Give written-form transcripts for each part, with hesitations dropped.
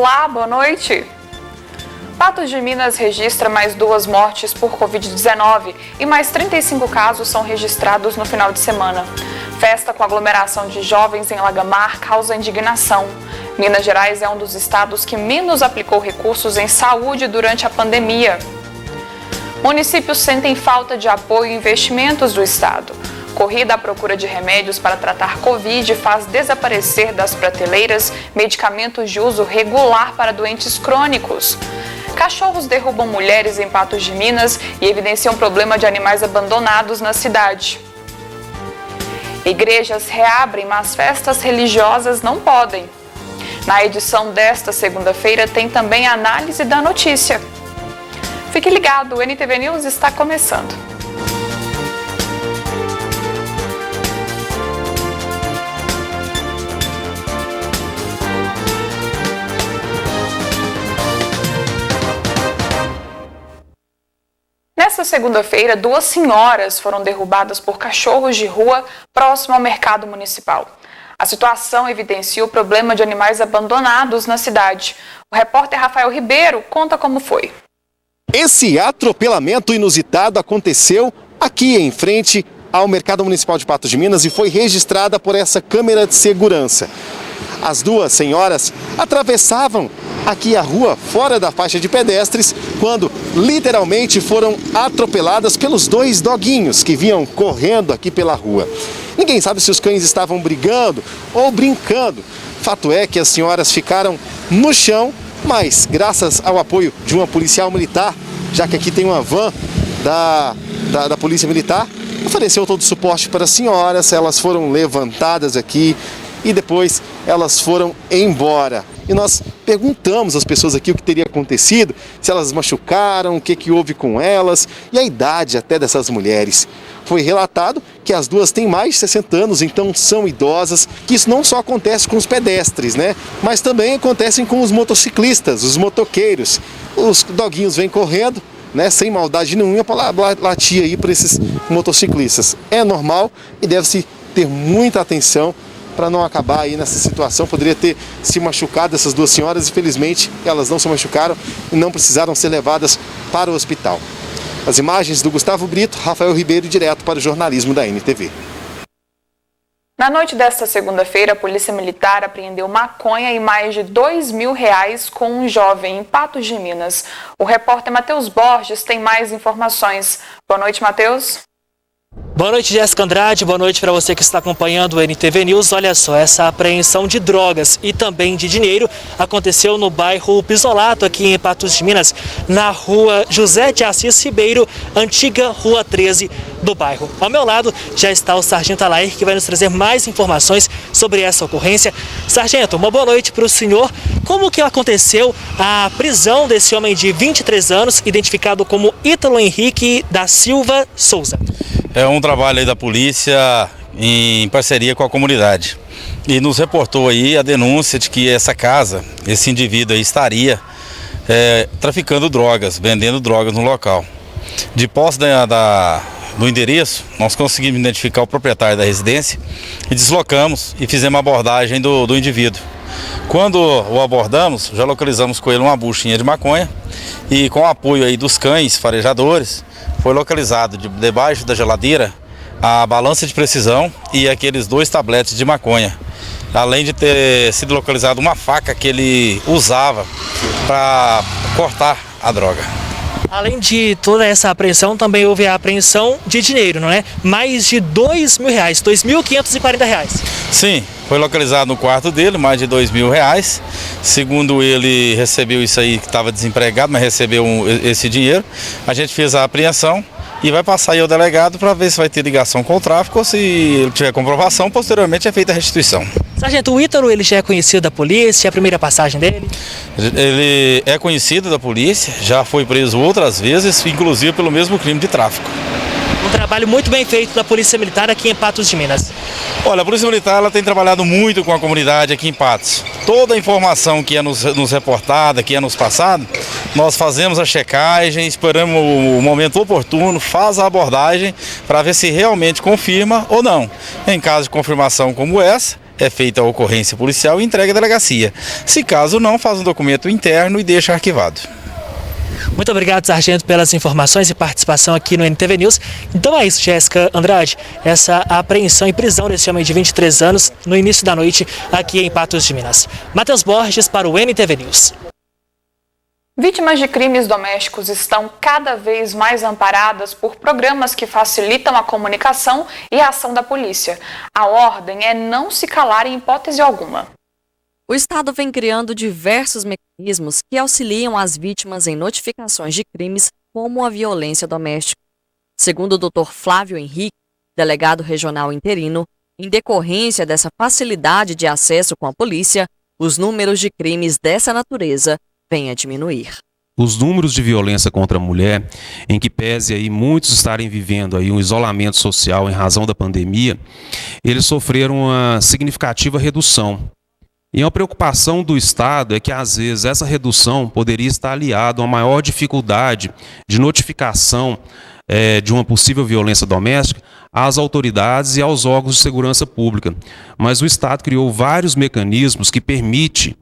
Olá, boa noite. Patos de Minas registra mais 2 mortes por Covid-19 e mais 35 casos são registrados no final de semana. Festa com aglomeração de jovens em Lagamar causa indignação. Minas Gerais é um dos estados que menos aplicou recursos em saúde durante a pandemia. Municípios sentem falta de apoio e investimentos do estado. Corrida à procura de remédios para tratar Covid faz desaparecer das prateleiras medicamentos de uso regular para doentes crônicos. Cachorros derrubam mulheres em Patos de Minas e evidenciam problema de animais abandonados na cidade. Igrejas reabrem, mas festas religiosas não podem. Na edição desta segunda-feira tem também a análise da notícia. Fique ligado, o NTV News está começando. Nesta segunda-feira, 2 senhoras foram derrubadas por cachorros de rua próximo ao mercado municipal. A situação evidencia o problema de animais abandonados na cidade. O repórter Rafael Ribeiro conta como foi. Esse atropelamento inusitado aconteceu aqui em frente ao Mercado Municipal de Patos de Minas e foi registrada por essa câmera de segurança. As 2 senhoras atravessavam aqui a rua fora da faixa de pedestres quando literalmente foram atropeladas pelos 2 doguinhos que vinham correndo aqui pela rua. Ninguém sabe se os cães estavam brigando ou brincando. Fato é que as senhoras ficaram no chão, mas graças ao apoio de uma policial militar, já que aqui tem uma van da Polícia Militar, ofereceu todo o suporte para as senhoras, elas foram levantadas aqui e depois elas foram embora. E nós perguntamos às pessoas aqui o que teria acontecido, se elas machucaram, o que houve com elas e a idade até dessas mulheres. Foi relatado que as 2 têm mais de 60 anos, então são idosas, que isso não só acontece com os pedestres, né? Mas também acontecem com os motociclistas, os motoqueiros. Os doguinhos vêm correndo, né, sem maldade nenhuma para latir aí para esses motociclistas. É normal e deve-se ter muita atenção para não acabar aí nessa situação. Poderia ter se machucado essas 2 senhoras, infelizmente elas não se machucaram e não precisaram ser levadas para o hospital. As imagens do Gustavo Brito, Rafael Ribeiro, direto para o jornalismo da NTV. Na noite desta segunda-feira, a Polícia Militar apreendeu maconha e mais de R$2.000 com um jovem em Patos de Minas. O repórter Matheus Borges tem mais informações. Boa noite, Matheus. Boa noite, Jéssica Andrade. Boa noite para você que está acompanhando o NTV News. Olha só, essa apreensão de drogas e também de dinheiro aconteceu no bairro Pisolato, aqui em Patos de Minas, na rua José de Assis Ribeiro, antiga rua 13 do bairro. Ao meu lado já está o sargento Alair, que vai nos trazer mais informações sobre essa ocorrência. Sargento, uma boa noite para o senhor. Como que aconteceu a prisão desse homem de 23 anos, identificado como Ítalo Henrique da Silva Souza? É um trabalho aí da polícia em parceria com a comunidade. E nos reportou aí a denúncia de que essa casa, esse indivíduo aí estaria traficando drogas, vendendo drogas no local. De posse do endereço, nós conseguimos identificar o proprietário da residência e deslocamos e fizemos a abordagem do indivíduo. Quando o abordamos, já localizamos com ele uma buchinha de maconha e com o apoio aí dos cães farejadores, foi localizado debaixo da geladeira a balança de precisão e aqueles 2 tabletes de maconha. Além de ter sido localizado uma faca que ele usava para cortar a droga. Além de toda essa apreensão, também houve a apreensão de dinheiro, não é? Mais de R$2.000, R$2.540. Sim, foi localizado no quarto dele, mais de R$2.000. Segundo ele, recebeu isso aí, que estava desempregado, mas recebeu esse dinheiro. A gente fez a apreensão e vai passar aí ao delegado para ver se vai ter ligação com o tráfico ou se ele tiver comprovação, posteriormente é feita a restituição. Sargento, o Ítalo, ele já é conhecido da polícia, é a primeira passagem dele? Ele é conhecido da polícia, já foi preso outras vezes, inclusive pelo mesmo crime de tráfico. Um trabalho muito bem feito da Polícia Militar aqui em Patos de Minas. Olha, a Polícia Militar ela tem trabalhado muito com a comunidade aqui em Patos. Toda a informação que é nos reportada, que é nos passada, nós fazemos a checagem, esperamos o momento oportuno, faz a abordagem para ver se realmente confirma ou não. Em caso de confirmação como essa, é feita a ocorrência policial e entregue à delegacia. Se caso não, faz um documento interno e deixa arquivado. Muito obrigado, sargento, pelas informações e participação aqui no NTV News. Então é isso, Jéssica Andrade, essa apreensão e prisão desse homem de 23 anos no início da noite aqui em Patos de Minas. Matheus Borges para o NTV News. Vítimas de crimes domésticos estão cada vez mais amparadas por programas que facilitam a comunicação e a ação da polícia. A ordem é não se calar em hipótese alguma. O Estado vem criando diversos mecanismos que auxiliam as vítimas em notificações de crimes como a violência doméstica. Segundo o Dr. Flávio Henrique, delegado regional interino, em decorrência dessa facilidade de acesso com a polícia, os números de crimes dessa natureza vêm a diminuir. Os números de violência contra a mulher, em que pese aí muitos estarem vivendo aí um isolamento social em razão da pandemia, eles sofreram uma significativa redução. E a preocupação do Estado é que, às vezes, essa redução poderia estar aliada a uma maior dificuldade de notificação de uma possível violência doméstica às autoridades e aos órgãos de segurança pública. Mas o Estado criou vários mecanismos que permitem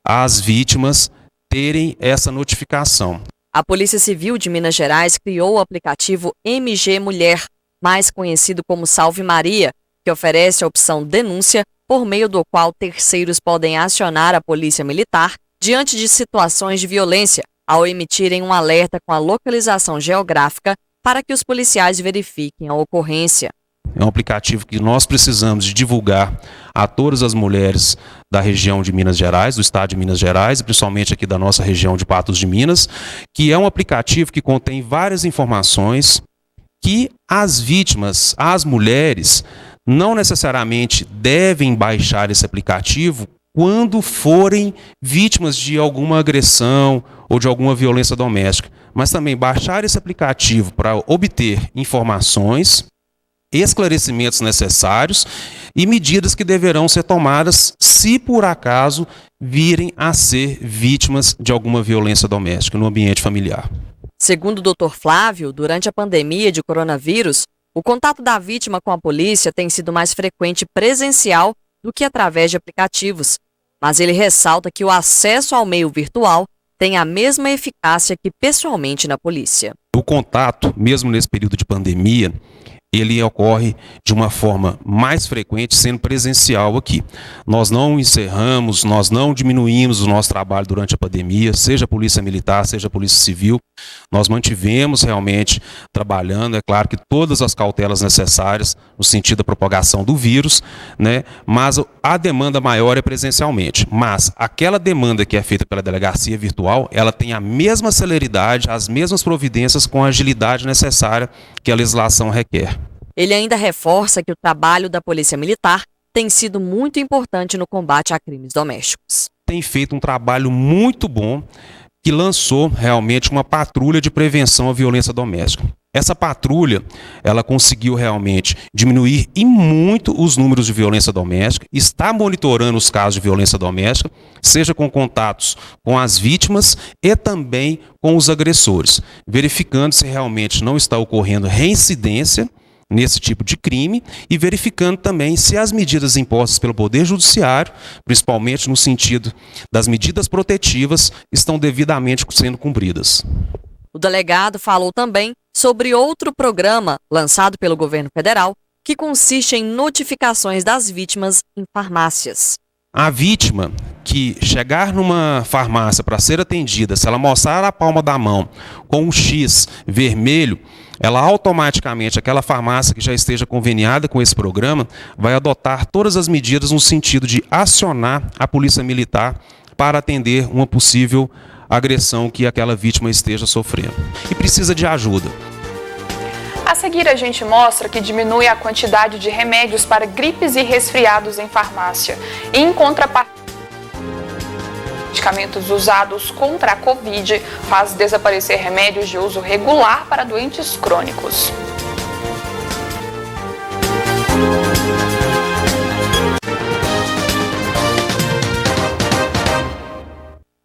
às vítimas terem essa notificação. A Polícia Civil de Minas Gerais criou o aplicativo MG Mulher, mais conhecido como Salve Maria, que oferece a opção denúncia, por meio do qual terceiros podem acionar a Polícia Militar diante de situações de violência, ao emitirem um alerta com a localização geográfica para que os policiais verifiquem a ocorrência. É um aplicativo que nós precisamos de divulgar a todas as mulheres da região de Minas Gerais, do estado de Minas Gerais, e principalmente aqui da nossa região de Patos de Minas, que é um aplicativo que contém várias informações que as vítimas, as mulheres, não necessariamente devem baixar esse aplicativo quando forem vítimas de alguma agressão ou de alguma violência doméstica, mas também baixar esse aplicativo para obter informações, esclarecimentos necessários e medidas que deverão ser tomadas se por acaso virem a ser vítimas de alguma violência doméstica no ambiente familiar. Segundo o Dr. Flávio, durante a pandemia de coronavírus, o contato da vítima com a polícia tem sido mais frequente presencial do que através de aplicativos, mas ele ressalta que o acesso ao meio virtual tem a mesma eficácia que pessoalmente na polícia. O contato, mesmo nesse período de pandemia, ele ocorre de uma forma mais frequente sendo presencial aqui. Nós não encerramos, nós não diminuímos o nosso trabalho durante a pandemia, seja a Polícia Militar, seja a Polícia Civil. Nós mantivemos realmente trabalhando, é claro que todas as cautelas necessárias no sentido da propagação do vírus, né? Mas a demanda maior é presencialmente. Mas aquela demanda que é feita pela delegacia virtual, ela tem a mesma celeridade, as mesmas providências com a agilidade necessária que a legislação requer. Ele ainda reforça que o trabalho da Polícia Militar tem sido muito importante no combate a crimes domésticos. Tem feito um trabalho muito bom que lançou realmente uma patrulha de prevenção à violência doméstica. Essa patrulha, ela conseguiu realmente diminuir e muito os números de violência doméstica, está monitorando os casos de violência doméstica, seja com contatos com as vítimas e também com os agressores, verificando se realmente não está ocorrendo reincidência nesse tipo de crime e verificando também se as medidas impostas pelo Poder Judiciário, principalmente no sentido das medidas protetivas, estão devidamente sendo cumpridas. O delegado falou também sobre outro programa lançado pelo governo federal que consiste em notificações das vítimas em farmácias. A vítima que chegar numa farmácia para ser atendida, se ela mostrar a palma da mão com um X vermelho, ela automaticamente, aquela farmácia que já esteja conveniada com esse programa, vai adotar todas as medidas no sentido de acionar a Polícia Militar para atender uma possível agressão que aquela vítima esteja sofrendo. E precisa de ajuda. A seguir, a gente mostra que diminui a quantidade de remédios para gripes e resfriados em farmácia. E em contrapartida, medicamentos usados contra a Covid faz desaparecer remédios de uso regular para doentes crônicos.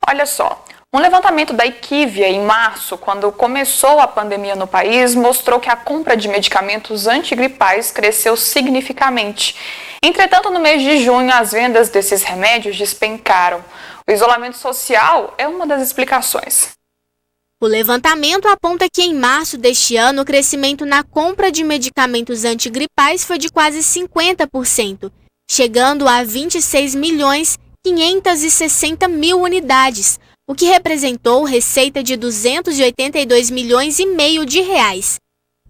Olha só, Um levantamento da Equivia em março, quando começou a pandemia no país, mostrou que a compra de medicamentos antigripais cresceu significativamente. Entretanto, no mês de junho, as vendas desses remédios despencaram. O isolamento social é uma das explicações. O levantamento aponta que em março deste ano o crescimento na compra de medicamentos antigripais foi de quase 50%, chegando a 26.560.000 unidades, o que representou receita de 282 milhões e meio de reais.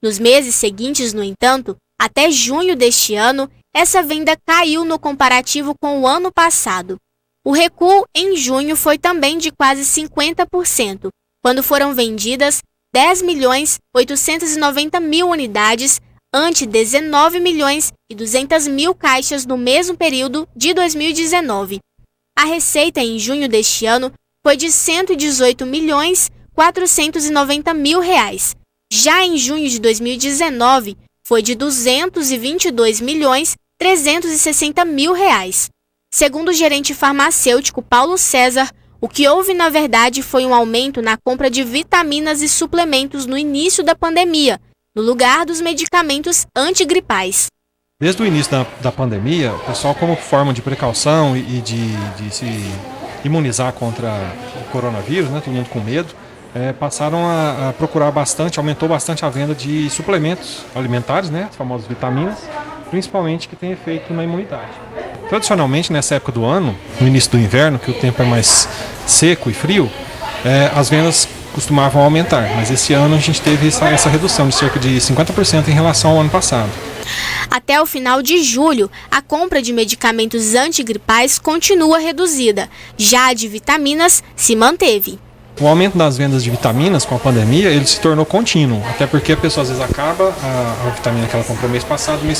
Nos meses seguintes, no entanto, até junho deste ano, essa venda caiu no comparativo com o ano passado. O recuo em junho foi também de quase 50%, quando foram vendidas 10.890.000 unidades, ante 19.200.000 caixas no mesmo período de 2019. A receita em junho deste ano foi de 118.490.000 reais. Já em junho de 2019, foi de 222.360.000 reais. Segundo o gerente farmacêutico Paulo César, o que houve na verdade foi um aumento na compra de vitaminas e suplementos no início da pandemia, no lugar dos medicamentos antigripais. Desde o início da pandemia, o pessoal, como forma de precaução e de se imunizar contra o coronavírus, né, todo mundo com medo, passaram a procurar bastante, aumentou bastante a venda de suplementos alimentares, né, as famosas vitaminas, principalmente que tem efeito na imunidade. Tradicionalmente, nessa época do ano, no início do inverno, que o tempo é mais seco e frio, as vendas costumavam aumentar, mas esse ano a gente teve essa redução de cerca de 50% em relação ao ano passado. Até o final de julho, a compra de medicamentos antigripais continua reduzida, já a de vitaminas se manteve. O aumento das vendas de vitaminas com a pandemia, ele se tornou contínuo, até porque a pessoa às vezes acaba a vitamina que ela comprou mês passado, mês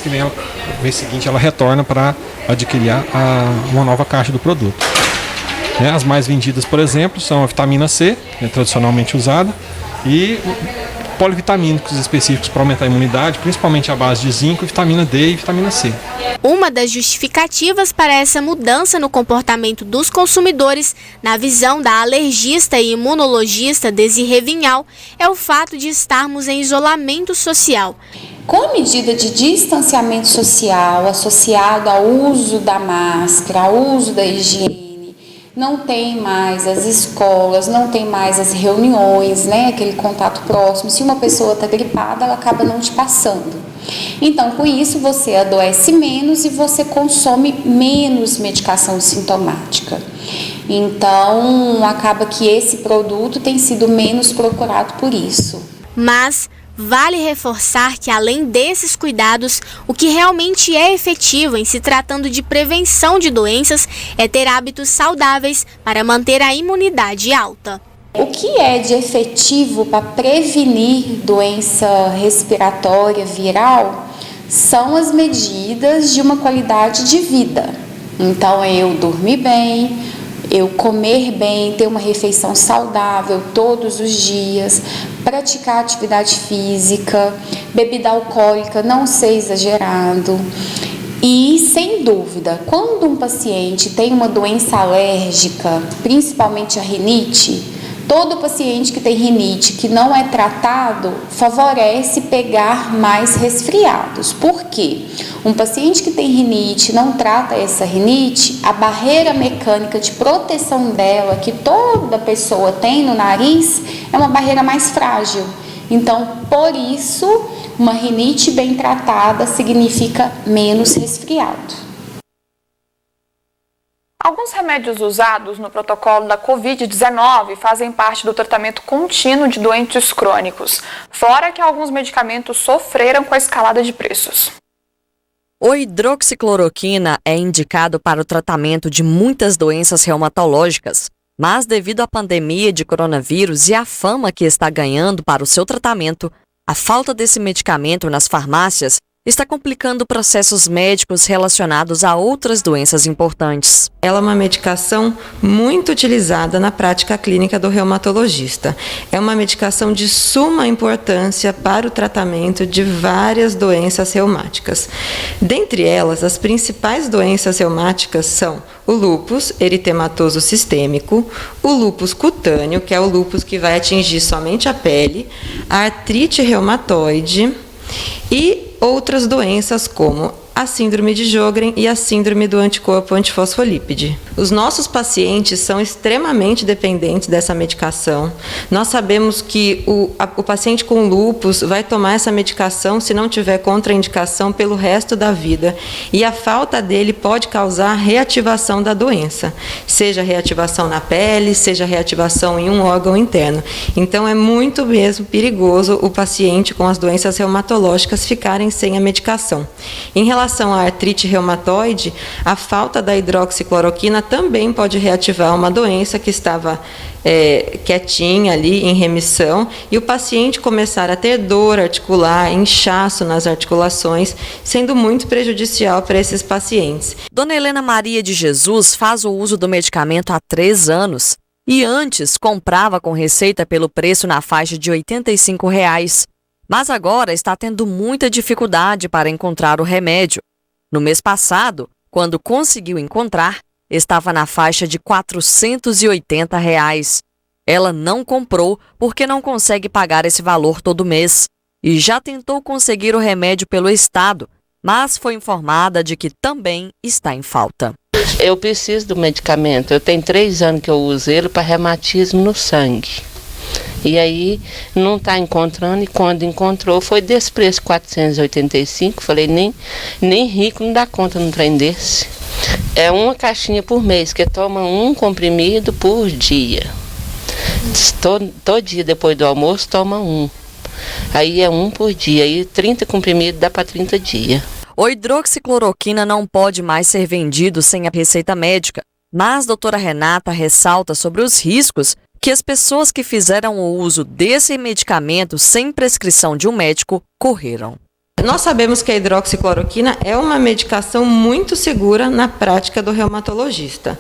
seguinte ela retorna para adquirir uma nova caixa do produto. As mais vendidas, por exemplo, são a vitamina C, tradicionalmente usada, e polivitamínicos específicos para aumentar a imunidade, principalmente à base de zinco, vitamina D e vitamina C. Uma das justificativas para essa mudança no comportamento dos consumidores, na visão da alergista e imunologista Desirê Vinhal, é o fato de estarmos em isolamento social. Com a medida de distanciamento social associado ao uso da máscara, ao uso da higiene, não tem mais as escolas, não tem mais as reuniões, né? Aquele contato próximo. Se uma pessoa está gripada, ela acaba não te passando. Então, com isso, você adoece menos e você consome menos medicação sintomática. Então, acaba que esse produto tem sido menos procurado por isso. Mas vale reforçar que, além desses cuidados, o que realmente é efetivo em se tratando de prevenção de doenças é ter hábitos saudáveis para manter a imunidade alta. O que é de efetivo para prevenir doença respiratória viral são as medidas de uma qualidade de vida. Então, eu dormir bem, eu comer bem, ter uma refeição saudável todos os dias, praticar atividade física, bebida alcoólica não ser exagerado. E, sem dúvida, quando um paciente tem uma doença alérgica, principalmente a rinite, todo paciente que tem rinite que não é tratado favorece pegar mais resfriados. Por quê? Um paciente que tem rinite, não trata essa rinite, a barreira mecânica de proteção dela, que toda pessoa tem no nariz, é uma barreira mais frágil. Então, por isso, uma rinite bem tratada significa menos resfriado. Alguns remédios usados no protocolo da Covid-19 fazem parte do tratamento contínuo de doentes crônicos, fora que alguns medicamentos sofreram com a escalada de preços. O hidroxicloroquina é indicado para o tratamento de muitas doenças reumatológicas, mas devido à pandemia de coronavírus e à fama que está ganhando para o seu tratamento, a falta desse medicamento nas farmácias está complicando processos médicos relacionados a outras doenças importantes. Ela é uma medicação muito utilizada na prática clínica do reumatologista. É uma medicação de suma importância para o tratamento de várias doenças reumáticas. Dentre elas, as principais doenças reumáticas são o lúpus eritematoso sistêmico, o lúpus cutâneo, que é o lúpus que vai atingir somente a pele, a artrite reumatoide e outras doenças como a síndrome de Sjögren e a síndrome do anticorpo antifosfolípide. Os nossos pacientes são extremamente dependentes dessa medicação. Nós sabemos que o paciente com lúpus vai tomar essa medicação se não tiver contraindicação pelo resto da vida. E a falta dele pode causar reativação da doença, seja reativação na pele, seja reativação em um órgão interno. Então é muito mesmo perigoso o paciente com as doenças reumatológicas ficarem sem a medicação. Em relação à artrite reumatoide, a falta da hidroxicloroquina também pode reativar uma doença que estava quietinha ali, em remissão, e o paciente começar a ter dor articular, inchaço nas articulações, sendo muito prejudicial para esses pacientes. Dona Helena Maria de Jesus faz o uso do medicamento há 3 anos e antes comprava com receita pelo preço na faixa de R$ 85. Mas agora está tendo muita dificuldade para encontrar o remédio. No mês passado, quando conseguiu encontrar, estava na faixa de R$ 480. Ela não comprou porque não consegue pagar esse valor todo mês e já tentou conseguir o remédio pelo Estado, mas foi informada de que também está em falta. Eu preciso do medicamento. Eu tenho 3 anos que eu uso ele para reumatismo no sangue. E aí não está encontrando, e quando encontrou foi desse preço, 485. Falei, nem rico não dá conta num trem desse. É uma caixinha por mês, que toma um comprimido por dia. Todo dia depois do almoço toma um. Aí é um por dia, aí 30 comprimidos dá para 30 dias. O hidroxicloroquina não pode mais ser vendido sem a receita médica, mas a doutora Renata ressalta sobre os riscos que as pessoas que fizeram o uso desse medicamento sem prescrição de um médico correram. Nós sabemos que a hidroxicloroquina é uma medicação muito segura na prática do reumatologista.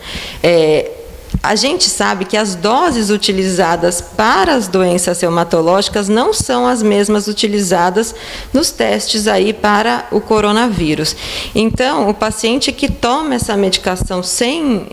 A gente sabe que as doses utilizadas para as doenças reumatológicas não são as mesmas utilizadas nos testes aí para o coronavírus. Então, o paciente que toma essa medicação sem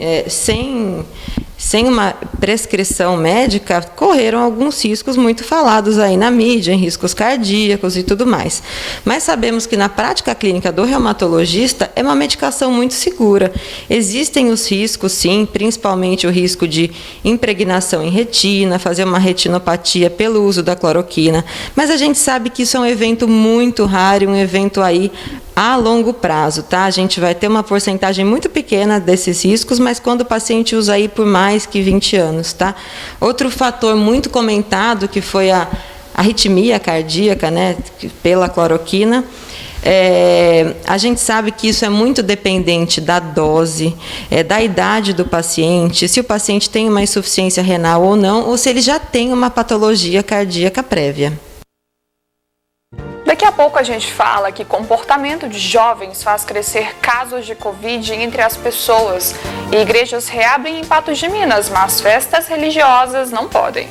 uma prescrição médica, correram alguns riscos muito falados aí na mídia, em riscos cardíacos e tudo mais. Mas sabemos que na prática clínica do reumatologista é uma medicação muito segura. Existem os riscos, sim, principalmente o risco de impregnação em retina, fazer uma retinopatia pelo uso da cloroquina, mas a gente sabe que isso é um evento muito raro, um evento aí a longo prazo, tá? A gente vai ter uma porcentagem muito pequena desses riscos, mas quando o paciente usa aí por mais que 20 anos, tá? Outro fator muito comentado, que foi a arritmia cardíaca, né, pela cloroquina. A gente sabe que isso é muito dependente da dose, da idade do paciente, se o paciente tem uma insuficiência renal ou não, ou se ele já tem uma patologia cardíaca prévia. Daqui a pouco a gente fala que comportamento de jovens faz crescer casos de Covid entre as pessoas. E igrejas reabrem em Patos de Minas, mas festas religiosas não podem.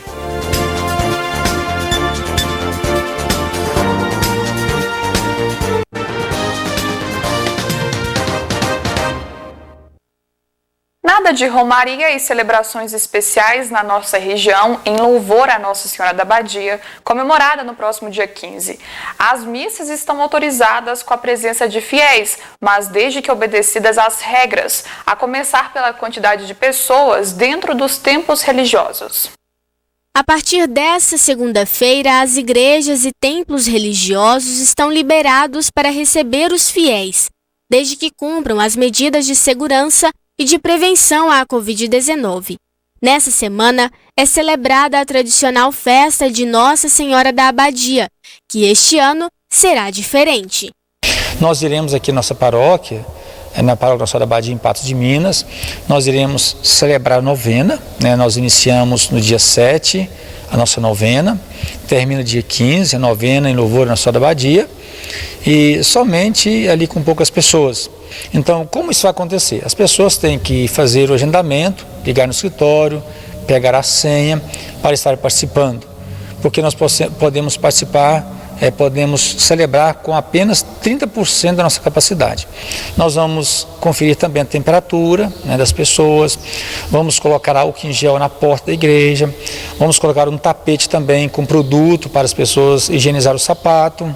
Nada de romaria e celebrações especiais na nossa região em louvor à Nossa Senhora da Abadia, comemorada no próximo dia 15. As missas estão autorizadas com a presença de fiéis, mas desde que obedecidas às regras, a começar pela quantidade de pessoas dentro dos templos religiosos. A partir desta segunda-feira, as igrejas e templos religiosos estão liberados para receber os fiéis, desde que cumpram as medidas de segurança e de prevenção à Covid-19. Nessa semana, é celebrada a tradicional festa de Nossa Senhora da Abadia, que este ano será diferente. Nós iremos aqui na nossa paróquia, na paróquia Nossa Senhora da Abadia, em Patos de Minas, nós iremos celebrar a novena, né? Nós iniciamos no dia 7 a nossa novena, termina dia 15 a novena em louvor à Nossa Senhora da Abadia, e somente ali com poucas pessoas. Então, como isso vai acontecer? As pessoas têm que fazer o agendamento, ligar no escritório, pegar a senha para estar participando, porque nós podemos participar, podemos celebrar com apenas 30% da nossa capacidade. Nós vamos conferir também a temperatura, né, das pessoas, vamos colocar álcool em gel na porta da igreja, vamos colocar um tapete também com produto para as pessoas higienizar o sapato.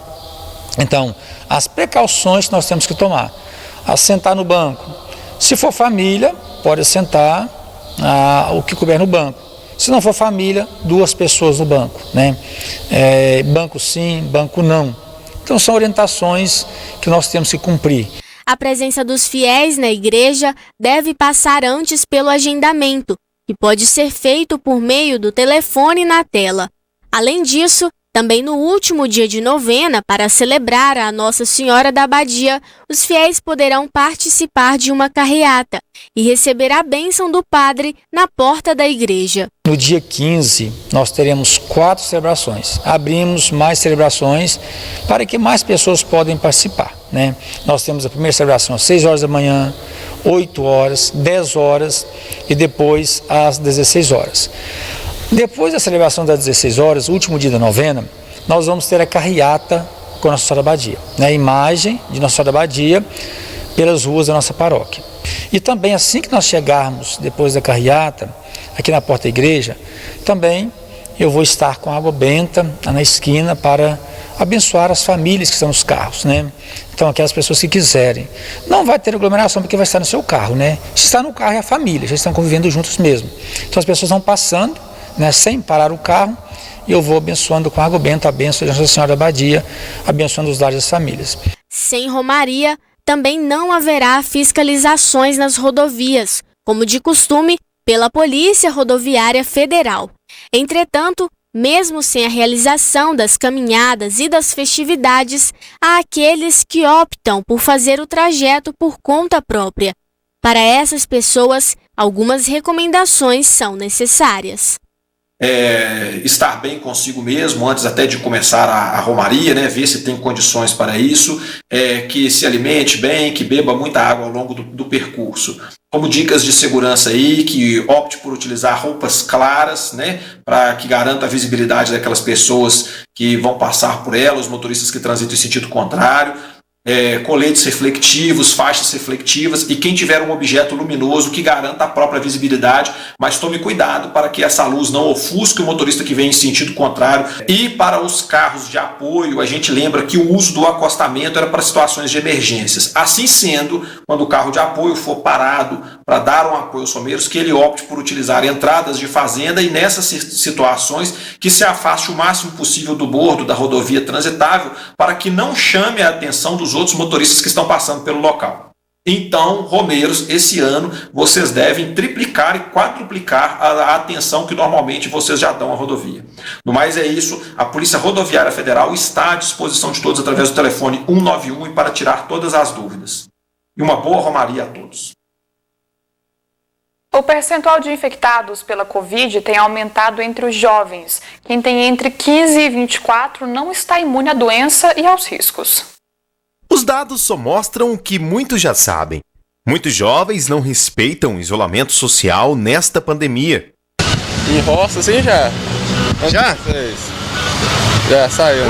Então, as precauções que nós temos que tomar: assentar no banco. Se for família, pode assentar o que couber no banco. Se não for família, 2 pessoas no banco, né? Banco sim, banco não. Então são orientações que nós temos que cumprir. A presença dos fiéis na igreja deve passar antes pelo agendamento, que pode ser feito por meio do telefone na tela. Além disso, também no último dia de novena, para celebrar a Nossa Senhora da Abadia, os fiéis poderão participar de uma carreata e receber a bênção do padre na porta da igreja. No dia 15, nós teremos 4 celebrações. Abrimos mais celebrações para que mais pessoas podem participar, né? Nós temos a primeira celebração às 6 horas da manhã, 8 horas, 10 horas e depois às 16 horas. Depois da celebração das 16 horas, o último dia da novena, nós vamos ter a carreata com Nossa Senhora da Abadia, né? A imagem de Nossa Senhora da Abadia pelas ruas da nossa paróquia. E também, assim que nós chegarmos depois da carreata, aqui na porta da igreja, também eu vou estar com água benta na esquina para abençoar as famílias que estão nos carros, né? Então, aquelas pessoas que quiserem. Não vai ter aglomeração porque vai estar no seu carro, né? Se está no carro é a família, já estão convivendo juntos mesmo. Então, as pessoas vão passando, né, sem parar o carro, e eu vou abençoando com água benta a bênção de Nossa Senhora da Abadia, abençoando os lares das famílias. Sem romaria, também não haverá fiscalizações nas rodovias, como de costume, pela Polícia Rodoviária Federal. Entretanto, mesmo sem a realização das caminhadas e das festividades, há aqueles que optam por fazer o trajeto por conta própria. Para essas pessoas, algumas recomendações são necessárias. Estar bem consigo mesmo antes até de começar a romaria, né? Ver se tem condições para isso, que se alimente bem, que beba muita água ao longo do percurso. Como dicas de segurança aí, que opte por utilizar roupas claras, né? Para que garanta a visibilidade daquelas pessoas que vão passar por ela, os motoristas que transitam em sentido contrário. Coletes reflectivos, faixas reflectivas, e quem tiver um objeto luminoso que garanta a própria visibilidade, mas tome cuidado para que essa luz não ofusque o motorista que vem em sentido contrário. E para os carros de apoio, a gente lembra que o uso do acostamento era para situações de emergências. Assim sendo, quando o carro de apoio for parado para dar um apoio aos romeiros, que ele opte por utilizar entradas de fazenda, e nessas situações que se afaste o máximo possível do bordo da rodovia transitável, para que não chame a atenção dos outros motoristas que estão passando pelo local. Então, romeiros, esse ano vocês devem triplicar e quadruplicar a atenção que normalmente vocês já dão à rodovia. No mais é isso, a Polícia Rodoviária Federal está à disposição de todos através do telefone 191 e para tirar todas as dúvidas. E uma boa romaria a todos. O percentual de infectados pela Covid tem aumentado entre os jovens. Quem tem entre 15 e 24 não está imune à doença e aos riscos. Os dados só mostram o que muitos já sabem. Muitos jovens não respeitam o isolamento social nesta pandemia. Em roça, sim, já. Já? Já saiu.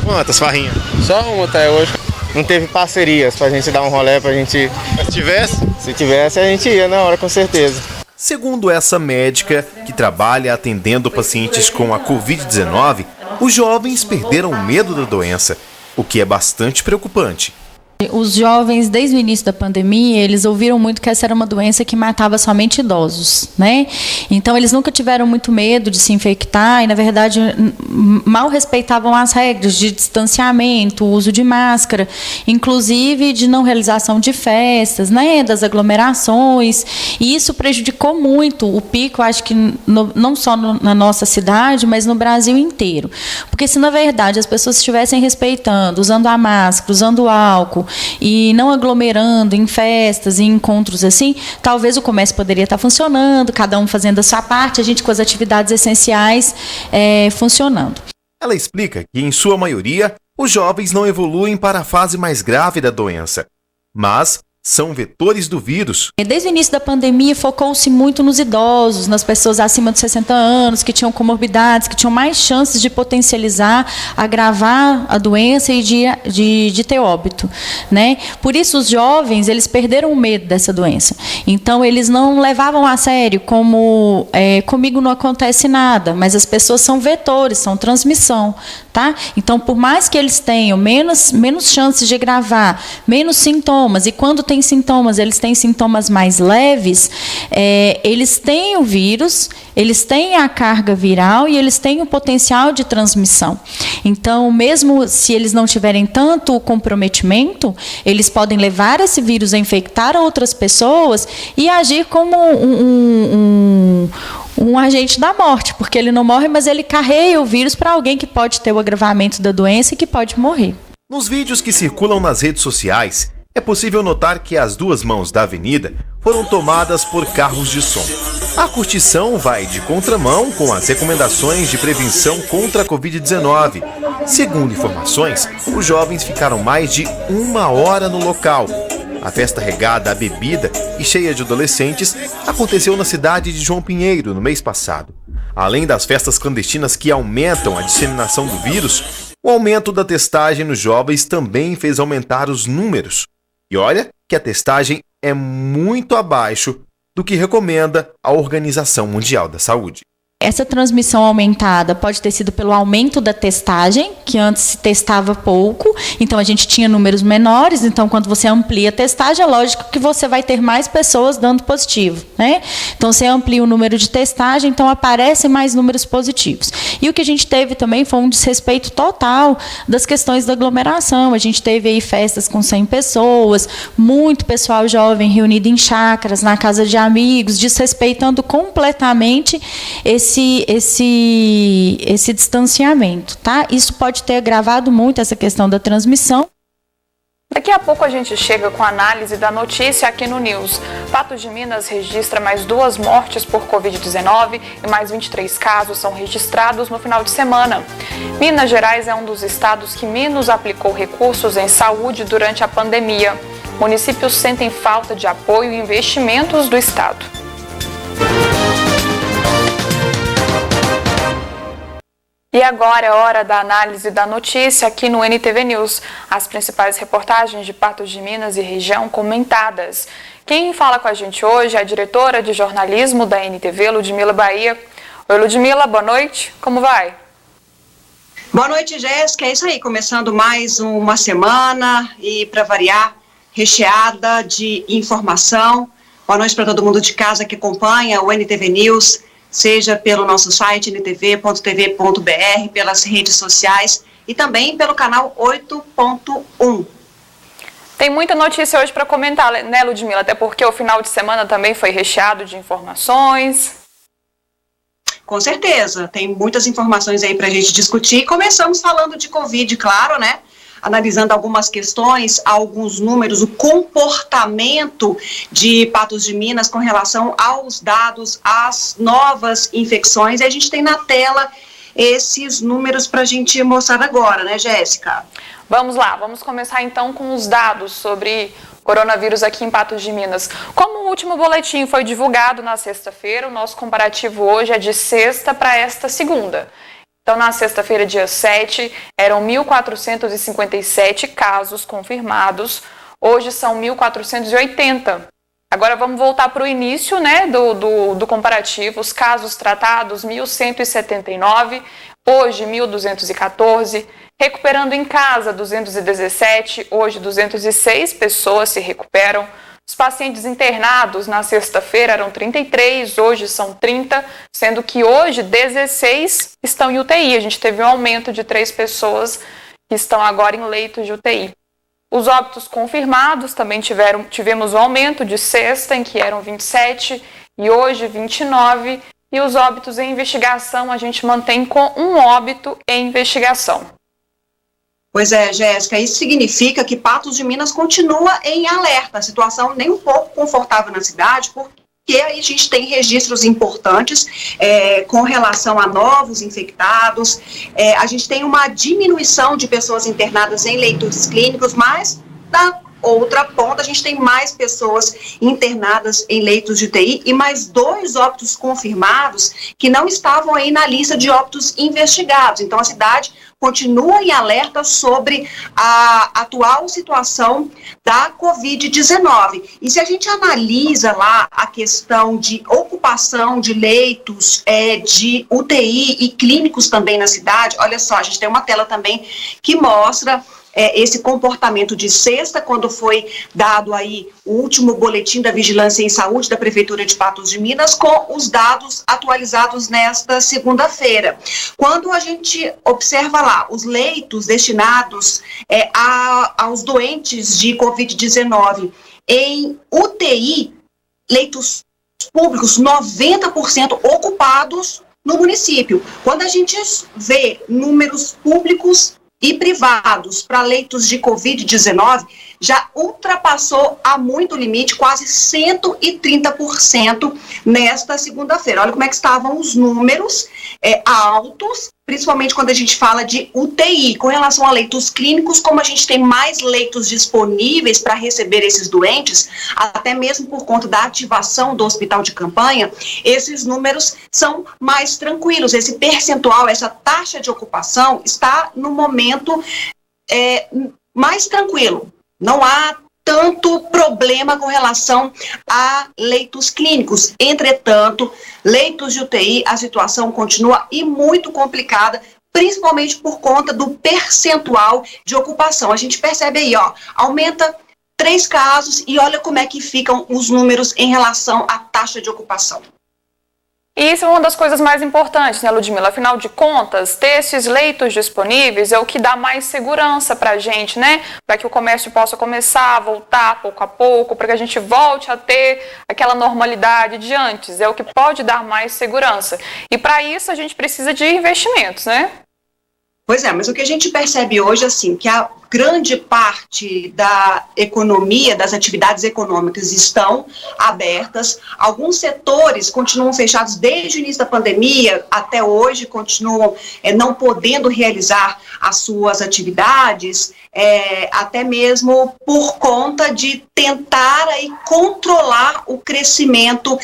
Quantas farrinhas? Só uma até hoje. Não teve parcerias pra gente dar um rolê, pra gente... Se tivesse? Se tivesse, a gente ia na hora, com certeza. Segundo essa médica, que trabalha atendendo pacientes com a Covid-19, os jovens perderam o medo da doença, o que é bastante preocupante. Os jovens, desde o início da pandemia, eles ouviram muito que essa era uma doença que matava somente idosos, né? Então, eles nunca tiveram muito medo de se infectar e, na verdade, mal respeitavam as regras de distanciamento, uso de máscara, inclusive de não realização de festas, né? Das aglomerações. E isso prejudicou muito o pico, acho que não só na nossa cidade, mas no Brasil inteiro. Porque se, na verdade, as pessoas estivessem respeitando, usando a máscara, usando o álcool, e não aglomerando em festas e encontros assim, talvez o comércio poderia estar funcionando, cada um fazendo a sua parte, a gente com as atividades essenciais funcionando. Ela explica que, em sua maioria, os jovens não evoluem para a fase mais grave da doença, mas são vetores do vírus. Desde o início da pandemia, focou-se muito nos idosos, nas pessoas acima de 60 anos, que tinham comorbidades, que tinham mais chances de potencializar, agravar a doença e de ter óbito, né? Por isso, os jovens, eles perderam o medo dessa doença. Então, eles não levavam a sério como comigo não acontece nada, mas as pessoas são vetores, são transmissão, tá? Então, por mais que eles tenham menos chances de agravar, menos sintomas, e quando tem sintomas, eles têm sintomas mais leves, eles têm o vírus, eles têm a carga viral e eles têm o potencial de transmissão. Então, mesmo se eles não tiverem tanto comprometimento, eles podem levar esse vírus a infectar outras pessoas e agir como um agente da morte, porque ele não morre, mas ele carrega o vírus para alguém que pode ter o agravamento da doença e que pode morrer. Nos vídeos que circulam nas redes sociais, é possível notar que as duas mãos da avenida foram tomadas por carros de som. A curtição vai de contramão com as recomendações de prevenção contra a Covid-19. Segundo informações, os jovens ficaram mais de 1 hora no local. A festa regada à bebida e cheia de adolescentes aconteceu na cidade de João Pinheiro no mês passado. Além das festas clandestinas que aumentam a disseminação do vírus, o aumento da testagem nos jovens também fez aumentar os números. E olha que a testagem é muito abaixo do que recomenda a Organização Mundial da Saúde. Essa transmissão aumentada pode ter sido pelo aumento da testagem, que antes se testava pouco, então a gente tinha números menores, então quando você amplia a testagem, é lógico que você vai ter mais pessoas dando positivo, né? Então você amplia o número de testagem, então aparecem mais números positivos. E o que a gente teve também foi um desrespeito total das questões da aglomeração. A gente teve aí festas com 100 pessoas, muito pessoal jovem reunido em chácaras, na casa de amigos, desrespeitando completamente esse distanciamento, tá? Isso pode ter agravado muito essa questão da transmissão. Daqui a pouco a gente chega com a análise da notícia aqui no News. Patos de Minas registra mais 2 mortes por Covid-19 e mais 23 casos são registrados no final de semana. Minas Gerais é um dos estados que menos aplicou recursos em saúde durante a pandemia. Municípios sentem falta de apoio e investimentos do estado. E agora é hora da análise da notícia aqui no NTV News. As principais reportagens de Patos de Minas e região comentadas. Quem fala com a gente hoje é a diretora de jornalismo da NTV, Ludmila Bahia. Oi, Ludmila, boa noite. Como vai? Boa noite, Jéssica. É isso aí, começando mais uma semana e, para variar, recheada de informação. Boa noite para todo mundo de casa que acompanha o NTV News, seja pelo nosso site ntv.tv.br, pelas redes sociais e também pelo canal 8.1. Tem muita notícia hoje para comentar, né, Ludmila? Até porque o final de semana também foi recheado de informações. Com certeza, tem muitas informações aí para a gente discutir. Começamos falando de Covid, claro, né? Analisando algumas questões, alguns números, o comportamento de Patos de Minas com relação aos dados, às novas infecções. E a gente tem na tela esses números para a gente mostrar agora, né, Jéssica? Vamos lá, vamos começar então com os dados sobre coronavírus aqui em Patos de Minas. Como o último boletim foi divulgado na sexta-feira, o nosso comparativo hoje é de sexta para esta segunda. Então, na sexta-feira, dia 7, eram 1.457 casos confirmados. Hoje são 1.480. Agora, vamos voltar para o início, né, do comparativo. Os casos tratados, 1.179. Hoje, 1.214. Recuperando em casa, 217. Hoje, 206 pessoas se recuperam. Os pacientes internados na sexta-feira eram 33, hoje são 30, sendo que hoje 16 estão em UTI. A gente teve um aumento de 3 pessoas que estão agora em leitos de UTI. Os óbitos confirmados também tivemos um aumento de sexta, em que eram 27, e hoje 29. E os óbitos em investigação a gente mantém com um óbito em investigação. Pois é, Jéssica, isso significa que Patos de Minas continua em alerta. A situação nem um pouco confortável na cidade, porque que aí a gente tem registros importantes com relação a novos infectados, a gente tem uma diminuição de pessoas internadas em leitos clínicos, mas na outra ponta a gente tem mais pessoas internadas em leitos de UTI e mais 2 óbitos confirmados que não estavam aí na lista de óbitos investigados. Então a cidade continua em alerta sobre a atual situação da Covid-19. E se a gente analisa lá a questão de ocupação de leitos de UTI e clínicos também na cidade, olha só, a gente tem uma tela também que mostra esse comportamento de sexta, quando foi dado aí o último boletim da Vigilância em Saúde da Prefeitura de Patos de Minas, com os dados atualizados nesta segunda-feira. Quando a gente observa lá os leitos destinados aos doentes de Covid-19 em UTI, leitos públicos, 90% ocupados no município. Quando a gente vê números públicos e privados para leitos de Covid-19, já ultrapassou há muito limite, quase 130% nesta segunda-feira. Olha como é que estavam os números altos, principalmente quando a gente fala de UTI. Com relação a leitos clínicos, como a gente tem mais leitos disponíveis para receber esses doentes, até mesmo por conta da ativação do hospital de campanha, esses números são mais tranquilos. Esse percentual, essa taxa de ocupação está no momento mais tranquilo. Não há tanto problema com relação a leitos clínicos. Entretanto, leitos de UTI, a situação continua e muito complicada, principalmente por conta do percentual de ocupação. A gente percebe aí, aumenta 3 casos e olha como é que ficam os números em relação à taxa de ocupação. E isso é uma das coisas mais importantes, né, Ludmila? Afinal de contas, ter esses leitos disponíveis é o que dá mais segurança para a gente, né? Para que o comércio possa começar a voltar pouco a pouco, para que a gente volte a ter aquela normalidade de antes. É o que pode dar mais segurança. E para isso a gente precisa de investimentos, né? Pois é, mas o que a gente percebe hoje, assim, que a grande parte da economia, das atividades econômicas estão abertas. Alguns setores continuam fechados desde o início da pandemia até hoje, continuam não podendo realizar as suas atividades, até mesmo por conta de tentar aí controlar o crescimento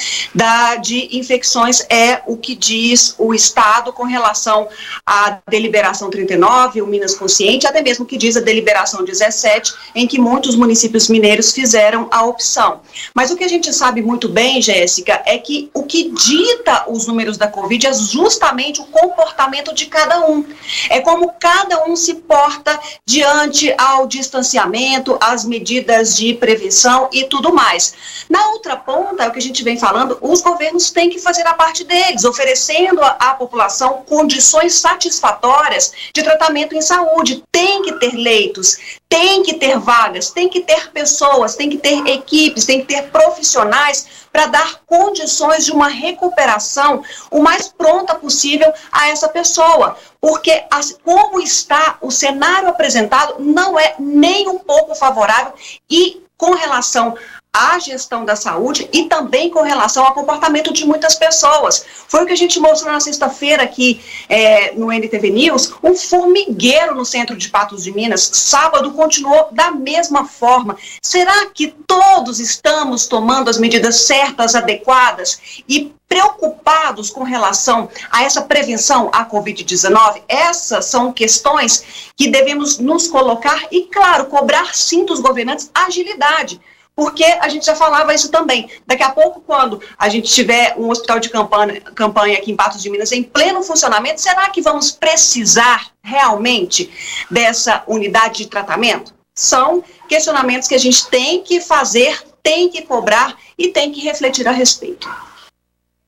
de infecções, é o que diz o Estado com relação à deliberação 39, o Minas Consciente, até mesmo o que diz a deliberação 17, em que muitos municípios mineiros fizeram a opção. Mas o que a gente sabe muito bem, Jéssica, é que o que dita os números da Covid é justamente o comportamento de cada um. É como cada um se porta diante ao distanciamento, às medidas de prevenção e tudo mais. Na outra ponta, é o que a gente vem falando, os governos têm que fazer a parte deles, oferecendo à população condições satisfatórias de tratamento em saúde. Tem que ter leitos, tem que ter vagas, tem que ter pessoas, tem que ter equipes, tem que ter profissionais para dar condições de uma recuperação o mais pronta possível a essa pessoa. Porque como está o cenário apresentado não é nem um pouco favorável e com relação à gestão da saúde e também com relação ao comportamento de muitas pessoas. Foi o que a gente mostrou na sexta-feira aqui no NTV News, um formigueiro no centro de Patos de Minas. Sábado continuou da mesma forma. Será que todos estamos tomando as medidas certas, adequadas e preocupados com relação a essa prevenção à Covid-19? Essas são questões que devemos nos colocar e, claro, cobrar sim dos governantes agilidade. Porque a gente já falava isso também. Daqui a pouco, quando a gente tiver um hospital de campanha aqui em Patos de Minas em pleno funcionamento, será que vamos precisar realmente dessa unidade de tratamento? São questionamentos que a gente tem que fazer, tem que cobrar e tem que refletir a respeito.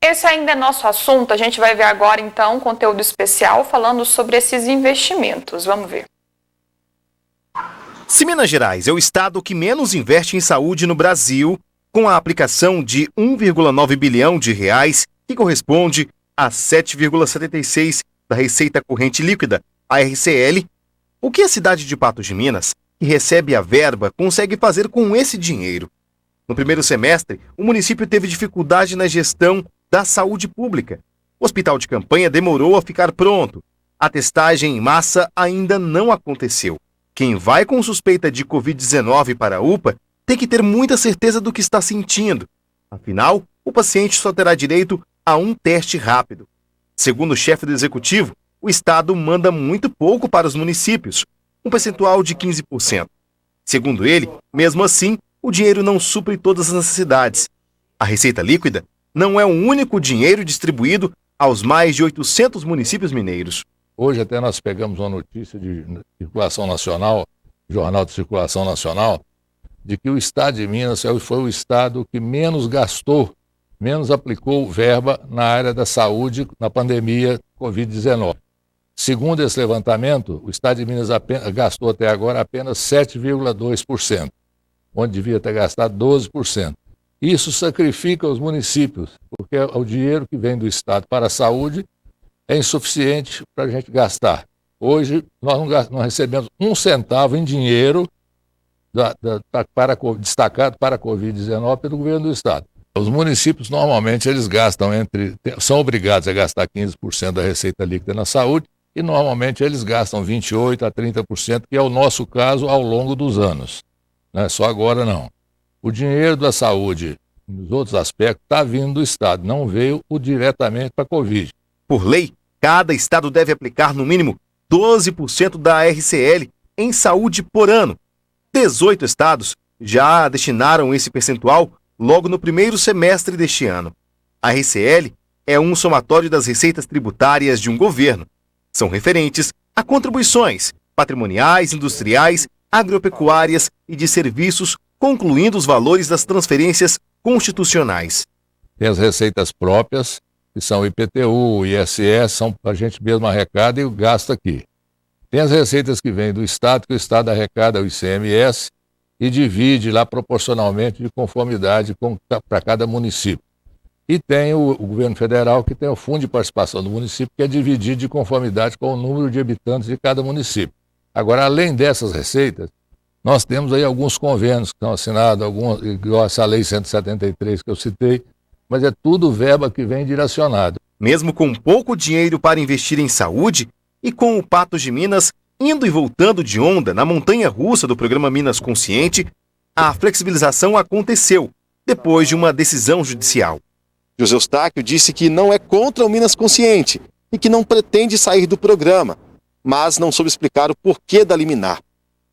Esse ainda é nosso assunto. A gente vai ver agora, então, um conteúdo especial falando sobre esses investimentos. Vamos ver. Se Minas Gerais é o estado que menos investe em saúde no Brasil, com a aplicação de 1,9 bilhão de reais, que corresponde a 7,76% da Receita Corrente Líquida, a RCL, o que a cidade de Patos de Minas, que recebe a verba, consegue fazer com esse dinheiro? No primeiro semestre, o município teve dificuldade na gestão da saúde pública. O hospital de campanha demorou a ficar pronto. A testagem em massa ainda não aconteceu. Quem vai com suspeita de Covid-19 para a UPA tem que ter muita certeza do que está sentindo. Afinal, o paciente só terá direito a um teste rápido. Segundo o chefe do executivo, o Estado manda muito pouco para os municípios, um percentual de 15%. Segundo ele, mesmo assim, o dinheiro não supre todas as necessidades. A receita líquida não é o único dinheiro distribuído aos mais de 800 municípios mineiros. Hoje até nós pegamos uma notícia de circulação nacional, jornal de circulação nacional, de que o estado de Minas foi o estado que menos gastou, menos aplicou verba na área da saúde na pandemia Covid-19. Segundo esse levantamento, o estado de Minas gastou até agora apenas 7,2%, onde devia ter gastado 12%. Isso sacrifica os municípios, porque o dinheiro que vem do estado para a saúde é insuficiente para a gente gastar. Hoje, nós não recebemos um centavo em dinheiro destacado para a Covid-19 pelo governo do estado. Os municípios, normalmente, eles gastam são obrigados a gastar 15% da receita líquida na saúde e, normalmente, eles gastam 28% a 30%, que é o nosso caso ao longo dos anos. Não é só agora, não. O dinheiro da saúde, nos outros aspectos, está vindo do estado, não veio diretamente para a Covid. Por lei, cada estado deve aplicar no mínimo 12% da RCL em saúde por ano. 18 estados já destinaram esse percentual logo no primeiro semestre deste ano. A RCL é um somatório das receitas tributárias de um governo. São referentes a contribuições patrimoniais, industriais, agropecuárias e de serviços, concluindo os valores das transferências constitucionais. Tem as receitas próprias, que são IPTU, ISS, são a gente mesmo arrecada e gasta aqui. Tem as receitas que vêm do Estado, que o Estado arrecada o ICMS e divide lá proporcionalmente de conformidade para cada município. E tem o governo federal, que tem o Fundo de Participação do município, que é dividido de conformidade com o número de habitantes de cada município. Agora, além dessas receitas, nós temos aí alguns convênios que estão assinados, igual essa Lei 173 que eu citei, mas é tudo verba que vem direcionado. Mesmo com pouco dinheiro para investir em saúde e com o Patos de Minas indo e voltando de onda na montanha-russa do programa Minas Consciente, a flexibilização aconteceu depois de uma decisão judicial. José Eustáquio disse que não é contra o Minas Consciente e que não pretende sair do programa, mas não soube explicar o porquê da liminar.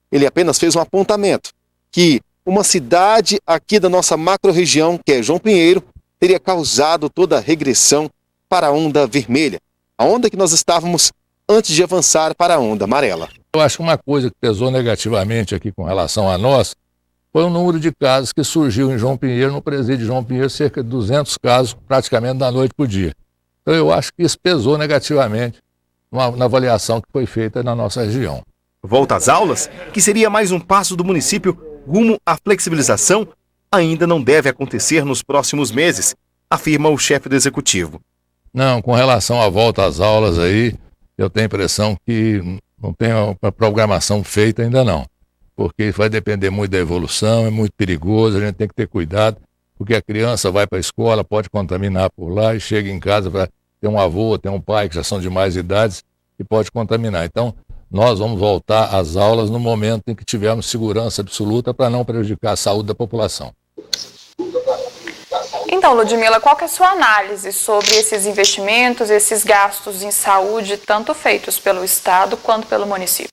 Ele apenas fez um apontamento, que uma cidade aqui da nossa macro-região, que é João Pinheiro, teria causado toda a regressão para a onda vermelha, a onda que nós estávamos antes de avançar para a onda amarela. Eu acho que uma coisa que pesou negativamente aqui com relação a nós foi o número de casos que surgiu em João Pinheiro, no presídio de João Pinheiro, cerca de 200 casos praticamente da noite para o dia. Então eu acho que isso pesou negativamente na avaliação que foi feita na nossa região. Volta às aulas, que seria mais um passo do município rumo à flexibilização, ainda não deve acontecer nos próximos meses, afirma o chefe do executivo. Não, com relação à volta às aulas aí, eu tenho a impressão que não tem uma programação feita ainda não, porque vai depender muito da evolução, é muito perigoso, a gente tem que ter cuidado, porque a criança vai para a escola, pode contaminar por lá e chega em casa para ter um avô, ter um pai que já são de mais idades e pode contaminar. Então, nós vamos voltar às aulas no momento em que tivermos segurança absoluta para não prejudicar a saúde da população. Então, Ludmila, qual que é a sua análise sobre esses investimentos, esses gastos em saúde, tanto feitos pelo Estado quanto pelo município?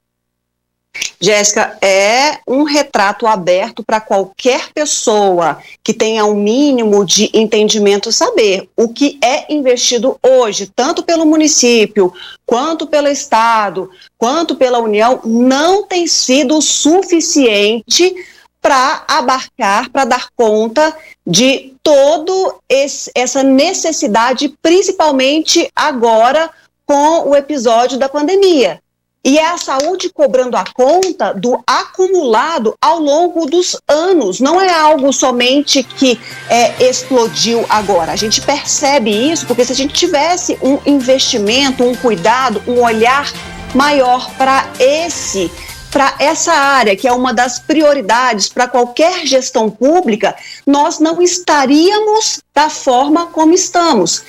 Jéssica, é um retrato aberto para qualquer pessoa que tenha um mínimo de entendimento saber o que é investido hoje, tanto pelo município, quanto pelo Estado, quanto pela União, não tem sido suficiente para abarcar, para dar conta de toda essa necessidade, principalmente agora com o episódio da pandemia. E é a saúde cobrando a conta do acumulado ao longo dos anos. Não é algo somente que explodiu agora. A gente percebe isso porque se a gente tivesse um investimento, um cuidado, um olhar maior para esse para essa área, que é uma das prioridades para qualquer gestão pública, nós não estaríamos da forma como estamos.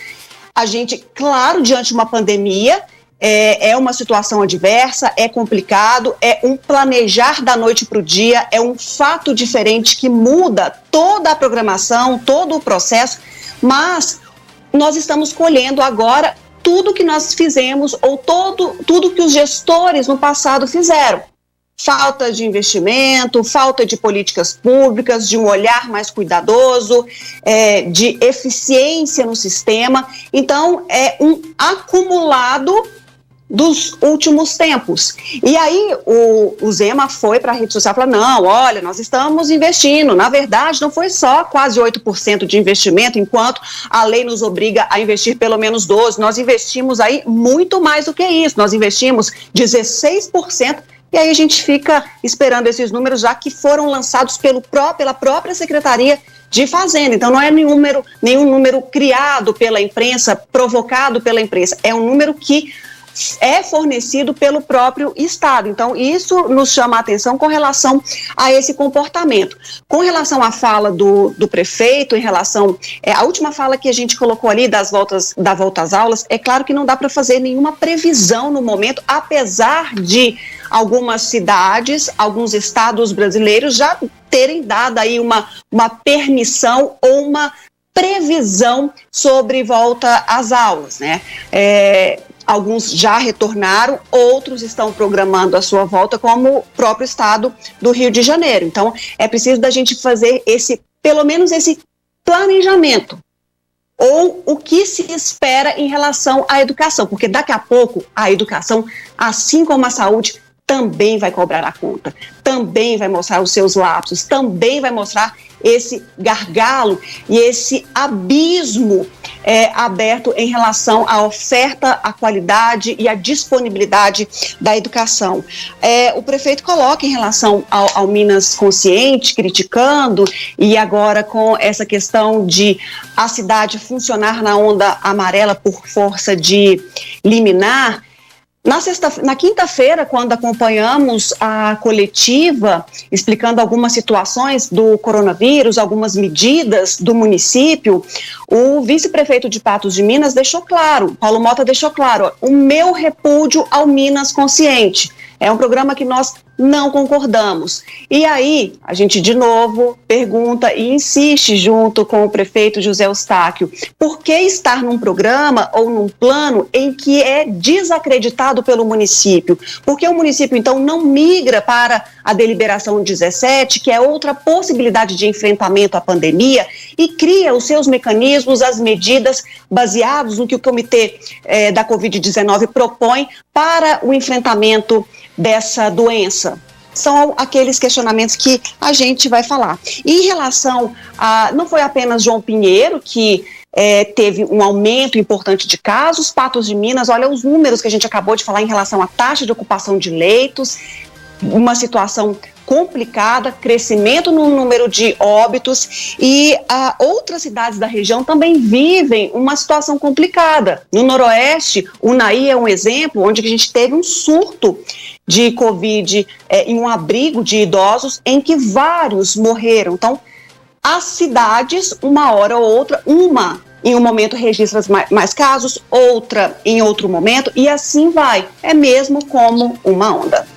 A gente, claro, diante de uma pandemia, é uma situação adversa, é complicado, é um planejar da noite para o dia, é um fato diferente que muda toda a programação, todo o processo, mas nós estamos colhendo agora tudo que nós fizemos ou tudo que os gestores no passado fizeram. Falta de investimento, falta de políticas públicas, de um olhar mais cuidadoso, de eficiência no sistema. Então, é um acumulado dos últimos tempos. E aí o Zema foi para a rede social e falou, não, olha, nós estamos investindo. Na verdade, não foi só quase 8% de investimento, enquanto a lei nos obriga a investir pelo menos 12%. Nós investimos aí muito mais do que isso. Nós investimos 16%. E aí a gente fica esperando esses números já que foram lançados pela própria Secretaria de Fazenda. Então não é nenhum número criado pela imprensa, provocado pela imprensa. É um número que é fornecido pelo próprio Estado. Então, isso nos chama a atenção com relação a esse comportamento. Com relação à fala do prefeito, em relação à última fala que a gente colocou ali da volta às aulas, é claro que não dá para fazer nenhuma previsão no momento, apesar de algumas cidades, alguns estados brasileiros já terem dado aí uma permissão ou uma previsão sobre volta às aulas, né? Alguns já retornaram, outros estão programando a sua volta, como o próprio estado do Rio de Janeiro. Então, é preciso da gente fazer pelo menos esse planejamento, ou o que se espera em relação à educação, porque daqui a pouco a educação, assim como a saúde, também vai cobrar a conta, também vai mostrar os seus lapsos, também vai mostrar esse gargalo e esse abismo aberto em relação à oferta, à qualidade e à disponibilidade da educação. O prefeito coloca em relação ao Minas Consciente, criticando, e agora com essa questão de a cidade funcionar na onda amarela por força de liminar. Na quinta-feira, quando acompanhamos a coletiva, explicando algumas situações do coronavírus, algumas medidas do município, o vice-prefeito de Patos de Minas deixou claro, Paulo Mota deixou claro, o meu repúdio ao Minas Consciente. É um programa que nós não concordamos. E aí, a gente de novo pergunta e insiste junto com o prefeito José Eustáquio, por que estar num programa ou num plano em que é desacreditado pelo município? Por que o município, então, não migra para a deliberação 17, que é outra possibilidade de enfrentamento à pandemia, e cria os seus mecanismos, as medidas baseados no que o Comitê da Covid-19 propõe para o enfrentamento dessa doença? São aqueles questionamentos que a gente vai falar. E em relação não foi apenas João Pinheiro que teve um aumento importante de casos, Patos de Minas, olha os números que a gente acabou de falar em relação à taxa de ocupação de leitos, uma situação complicada, crescimento no número de óbitos, e outras cidades da região também vivem uma situação complicada. No Noroeste, Unai é um exemplo onde a gente teve um surto de Covid em um abrigo de idosos em que vários morreram. Então, as cidades, uma hora ou outra, uma em um momento registra mais casos, outra em outro momento, e assim vai. É mesmo como uma onda.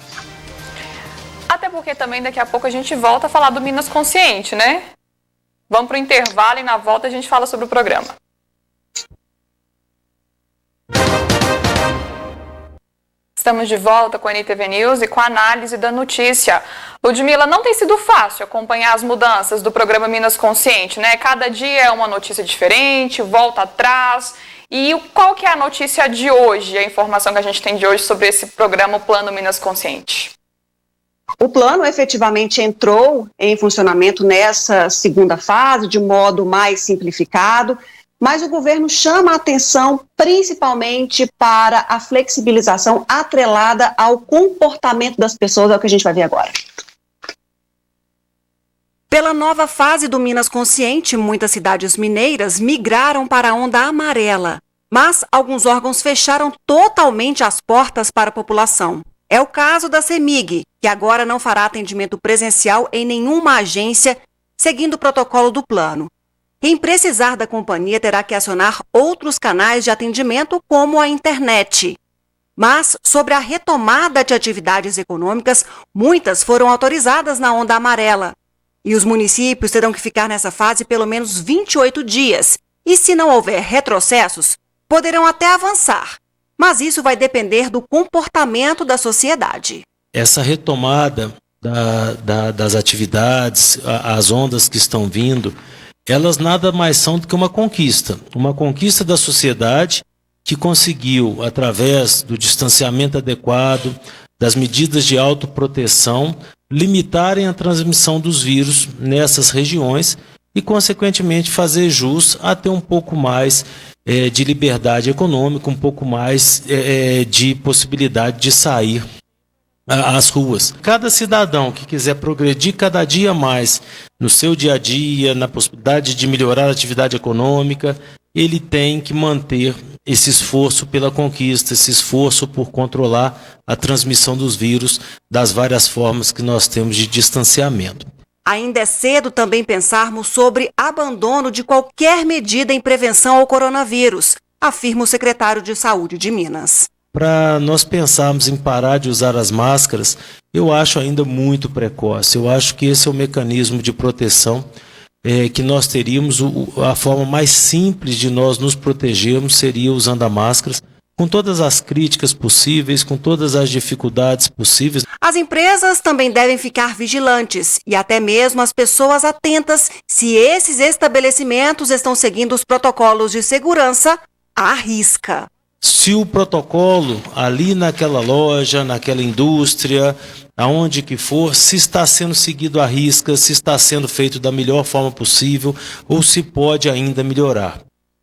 Até porque também daqui a pouco a gente volta a falar do Minas Consciente, né? Vamos para o intervalo e na volta a gente fala sobre o programa. Estamos de volta com a NTV News e com a análise da notícia. Ludmila, não tem sido fácil acompanhar as mudanças do programa Minas Consciente, né? Cada dia é uma notícia diferente, volta atrás. E qual que é a notícia de hoje, a informação que a gente tem de hoje sobre esse programa, o Plano Minas Consciente? O plano efetivamente entrou em funcionamento nessa segunda fase, de modo mais simplificado, mas o governo chama a atenção principalmente para a flexibilização atrelada ao comportamento das pessoas, é o que a gente vai ver agora. Pela nova fase do Minas Consciente, muitas cidades mineiras migraram para a onda amarela, mas alguns órgãos fecharam totalmente as portas para a população. É o caso da CEMIG, que agora não fará atendimento presencial em nenhuma agência, seguindo o protocolo do plano. Quem precisar da companhia terá que acionar outros canais de atendimento, como a internet. Mas, sobre a retomada de atividades econômicas, muitas foram autorizadas na onda amarela. E os municípios terão que ficar nessa fase pelo menos 28 dias. E se não houver retrocessos, poderão até avançar. Mas isso vai depender do comportamento da sociedade. Essa retomada das atividades, as ondas que estão vindo, elas nada mais são do que uma conquista da sociedade que conseguiu, através do distanciamento adequado, das medidas de autoproteção, limitarem a transmissão dos vírus nessas regiões e, consequentemente, fazer jus a ter um pouco mais de liberdade econômica, um pouco mais de possibilidade de sair às ruas. Cada cidadão que quiser progredir cada dia mais no seu dia a dia, na possibilidade de melhorar a atividade econômica, ele tem que manter esse esforço pela conquista, esse esforço por controlar a transmissão dos vírus das várias formas que nós temos de distanciamento. Ainda é cedo também pensarmos sobre abandono de qualquer medida em prevenção ao coronavírus, afirma o secretário de Saúde de Minas. Para nós pensarmos em parar de usar as máscaras, eu acho ainda muito precoce. Eu acho que esse é o mecanismo de proteção que nós teríamos. A forma mais simples de nós nos protegermos seria usando as máscaras, com todas as críticas possíveis, com todas as dificuldades possíveis. As empresas também devem ficar vigilantes e até mesmo as pessoas atentas se esses estabelecimentos estão seguindo os protocolos de segurança à risca. Se o protocolo ali naquela loja, naquela indústria, aonde que for, se está sendo seguido à risca, se está sendo feito da melhor forma possível ou se pode ainda melhorar.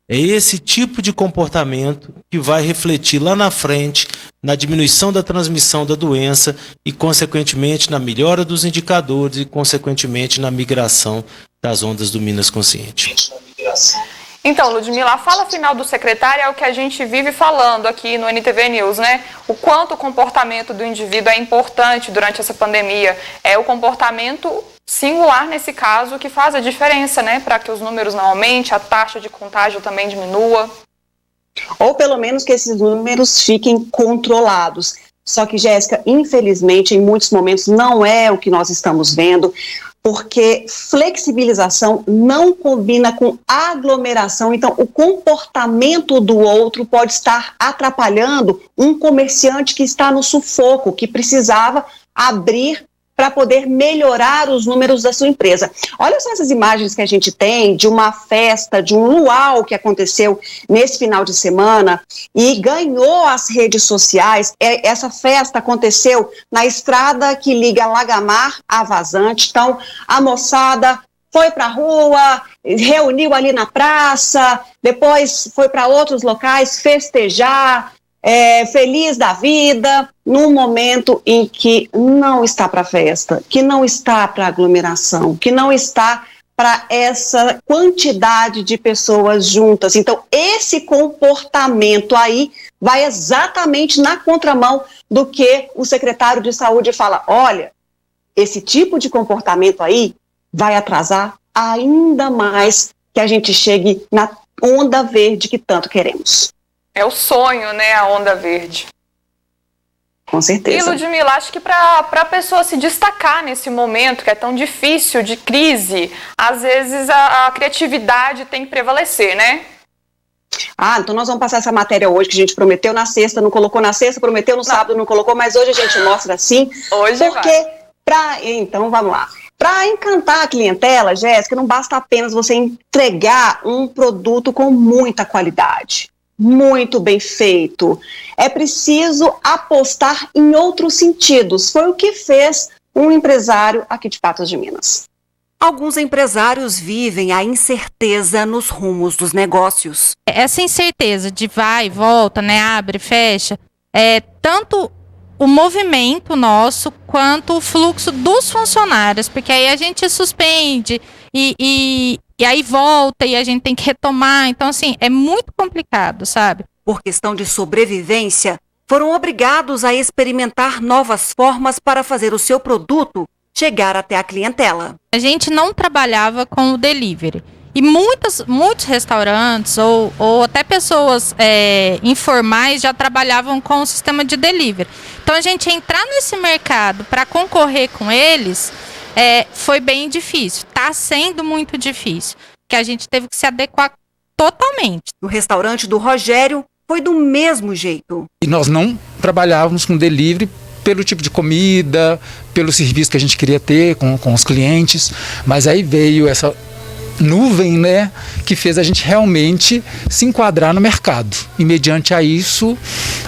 É esse tipo de comportamento que vai refletir lá na frente na diminuição da transmissão da doença e, consequentemente, na melhora dos indicadores e, consequentemente, na migração das ondas do Minas Consciente. Então, Ludmila, a fala final do secretário é o que a gente vive falando aqui no NTV News, né? O quanto o comportamento do indivíduo é importante durante essa pandemia. É o comportamento singular, nesse caso, que faz a diferença, né? Para que os números não aumentem, a taxa de contágio também diminua. Ou pelo menos que esses números fiquem controlados. Só que, Jéssica, infelizmente, em muitos momentos não é o que nós estamos vendo, porque flexibilização não combina com aglomeração. Então, o comportamento do outro pode estar atrapalhando um comerciante que está no sufoco, que precisava abrir para poder melhorar os números da sua empresa. Olha só essas imagens que a gente tem de uma festa, de um luau que aconteceu nesse final de semana e ganhou as redes sociais. Essa festa aconteceu na estrada que liga Lagamar a Vazante. Então, a moçada foi para a rua, reuniu ali na praça, depois foi para outros locais festejar, feliz da vida, num momento em que não está para festa, que não está para aglomeração, que não está para essa quantidade de pessoas juntas. Então, esse comportamento aí vai exatamente na contramão do que o secretário de Saúde fala. Olha, esse tipo de comportamento aí vai atrasar ainda mais que a gente chegue na onda verde que tanto queremos. É o sonho, né, a onda verde. Com certeza. E, Ludmila, acho que para a pessoa se destacar nesse momento que é tão difícil, de crise, às vezes a criatividade tem que prevalecer, né? Então nós vamos passar essa matéria hoje, que a gente prometeu na sexta, não colocou na sexta, prometeu no sábado, não colocou, mas hoje a gente mostra assim. Hoje porque então, vamos lá. Para encantar a clientela, Jéssica, não basta apenas você entregar um produto com muita qualidade. Muito bem feito. É preciso apostar em outros sentidos. Foi o que fez um empresário aqui de Patos de Minas. Alguns empresários vivem a incerteza nos rumos dos negócios. Essa incerteza de vai e volta, né, abre, fecha, tanto o movimento nosso quanto o fluxo dos funcionários, porque aí a gente suspende e aí volta e a gente tem que retomar. Então, assim, é muito complicado, sabe? Por questão de sobrevivência, foram obrigados a experimentar novas formas para fazer o seu produto chegar até a clientela. A gente não trabalhava com o delivery. E muitos restaurantes ou até pessoas informais já trabalhavam com o sistema de delivery. Então, a gente entrar nesse mercado para concorrer com eles foi bem difícil. Está sendo muito difícil, que a gente teve que se adequar totalmente. No restaurante do Rogério, foi do mesmo jeito. E nós não trabalhávamos com delivery pelo tipo de comida, pelo serviço que a gente queria ter com os clientes, mas aí veio essa nuvem, né, que fez a gente realmente se enquadrar no mercado. E mediante a isso,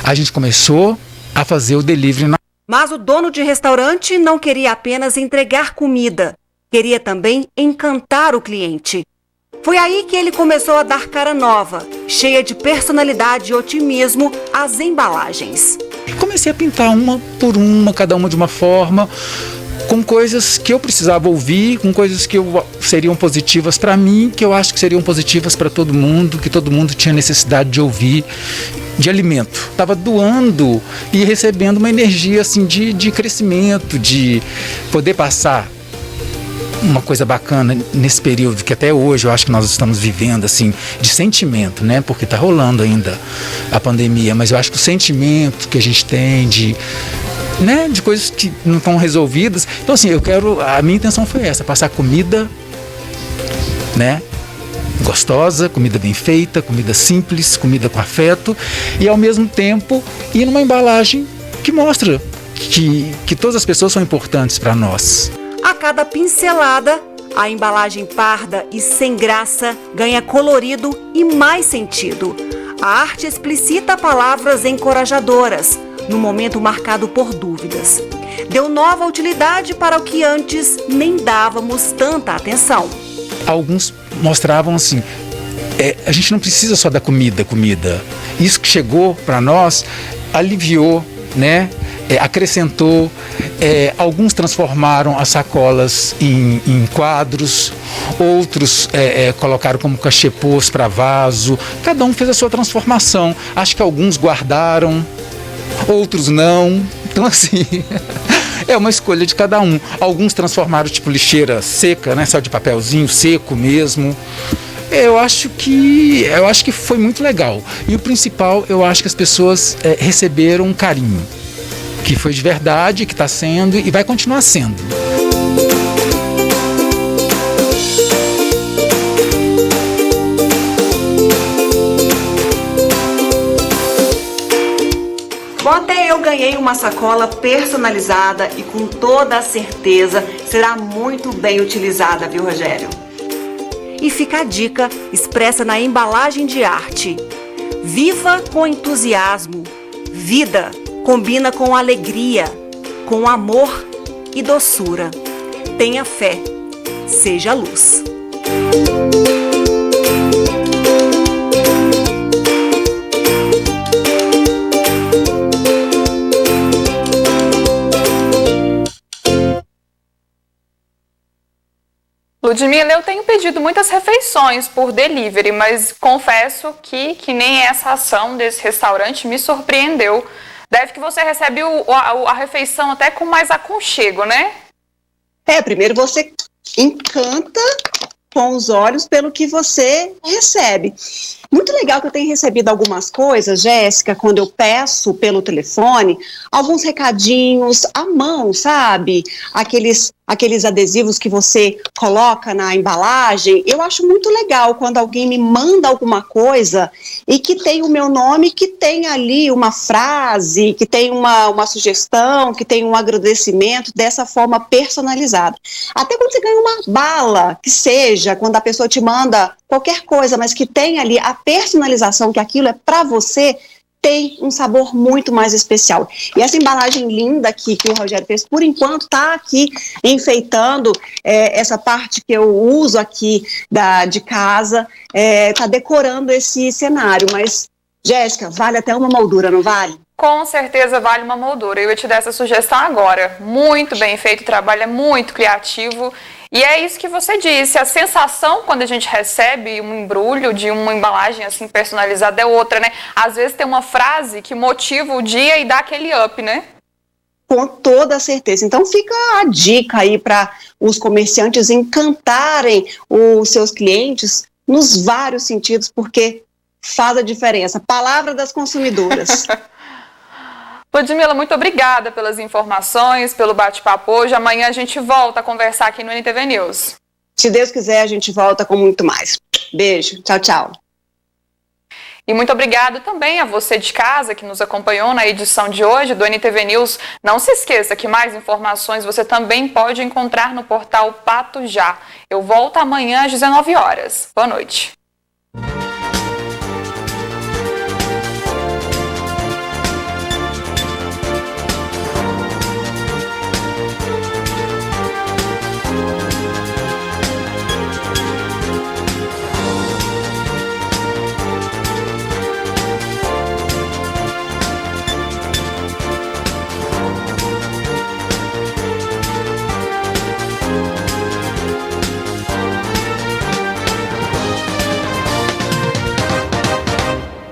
a gente começou a fazer o delivery. Mas o dono de restaurante não queria apenas entregar comida, queria também encantar o cliente. Foi aí que ele começou a dar cara nova, cheia de personalidade e otimismo, às embalagens. Comecei a pintar uma por uma, cada uma de uma forma, com coisas que eu precisava ouvir, com coisas que seriam positivas para mim, que eu acho que seriam positivas para todo mundo, que todo mundo tinha necessidade de ouvir, de alimento. Estava doando e recebendo uma energia assim, de crescimento, de poder passar uma coisa bacana nesse período que até hoje eu acho que nós estamos vivendo, assim, de sentimento, né? Porque está rolando ainda a pandemia, mas eu acho que o sentimento que a gente tem de coisas que não estão resolvidas. Então, assim, a minha intenção foi essa, passar comida, né, gostosa, comida bem feita, comida simples, comida com afeto, e ao mesmo tempo ir numa embalagem que mostra que todas as pessoas são importantes para nós. A cada pincelada, a embalagem parda e sem graça ganha colorido e mais sentido. A arte explicita palavras encorajadoras, no momento marcado por dúvidas. Deu nova utilidade para o que antes nem dávamos tanta atenção. Alguns mostravam assim, a gente não precisa só da comida. Isso que chegou para nós aliviou, né? Acrescentou. Alguns transformaram as sacolas em quadros, outros colocaram como cachepôs para vaso. Cada um fez a sua transformação. Acho que alguns guardaram, outros não. Então, assim, é uma escolha de cada um. Alguns transformaram tipo lixeira seca, né, só de papelzinho seco mesmo. Eu acho que foi muito legal. E o principal, eu acho que as pessoas receberam um carinho, que foi de verdade, que está sendo e vai continuar sendo. Bom, até eu ganhei uma sacola personalizada e com toda a certeza será muito bem utilizada, viu, Rogério? E fica a dica expressa na embalagem de arte. Viva com entusiasmo. Vida combina com alegria, com amor e doçura. Tenha fé. Seja luz. Ludmila, eu tenho pedido muitas refeições por delivery, mas confesso que nem essa ação desse restaurante me surpreendeu. Deve que você recebe a refeição até com mais aconchego, né? Primeiro você encanta com os olhos pelo que você recebe. Muito legal que eu tenho recebido algumas coisas, Jéssica, quando eu peço pelo telefone, alguns recadinhos à mão, sabe? Aqueles adesivos que você coloca na embalagem. Eu acho muito legal quando alguém me manda alguma coisa e que tem o meu nome, que tem ali uma frase, que tem uma sugestão, que tem um agradecimento dessa forma personalizada. Até quando você ganha uma bala, que seja, quando a pessoa te manda qualquer coisa, mas que tem ali a personalização, que aquilo é para você, tem um sabor muito mais especial. E essa embalagem linda aqui que o Rogério fez, por enquanto, está aqui enfeitando essa parte que eu uso aqui de casa, está decorando esse cenário. Mas, Jéssica, vale até uma moldura, não vale? Com certeza vale uma moldura. Eu ia te dar essa sugestão agora. Muito bem feito, o trabalho é muito criativo E é isso que você disse, a sensação quando a gente recebe um embrulho de uma embalagem assim personalizada é outra, né? Às vezes tem uma frase que motiva o dia e dá aquele up, né? Com toda certeza. Então fica a dica aí para os comerciantes encantarem os seus clientes nos vários sentidos, porque faz a diferença. Palavra das consumidoras. Ludmila, muito obrigada pelas informações, pelo bate-papo hoje. Amanhã a gente volta a conversar aqui no NTV News. Se Deus quiser, a gente volta com muito mais. Beijo. Tchau, tchau. E muito obrigado também a você de casa que nos acompanhou na edição de hoje do NTV News. Não se esqueça que mais informações você também pode encontrar no portal Pato Já. Eu volto amanhã às 19 horas. Boa noite.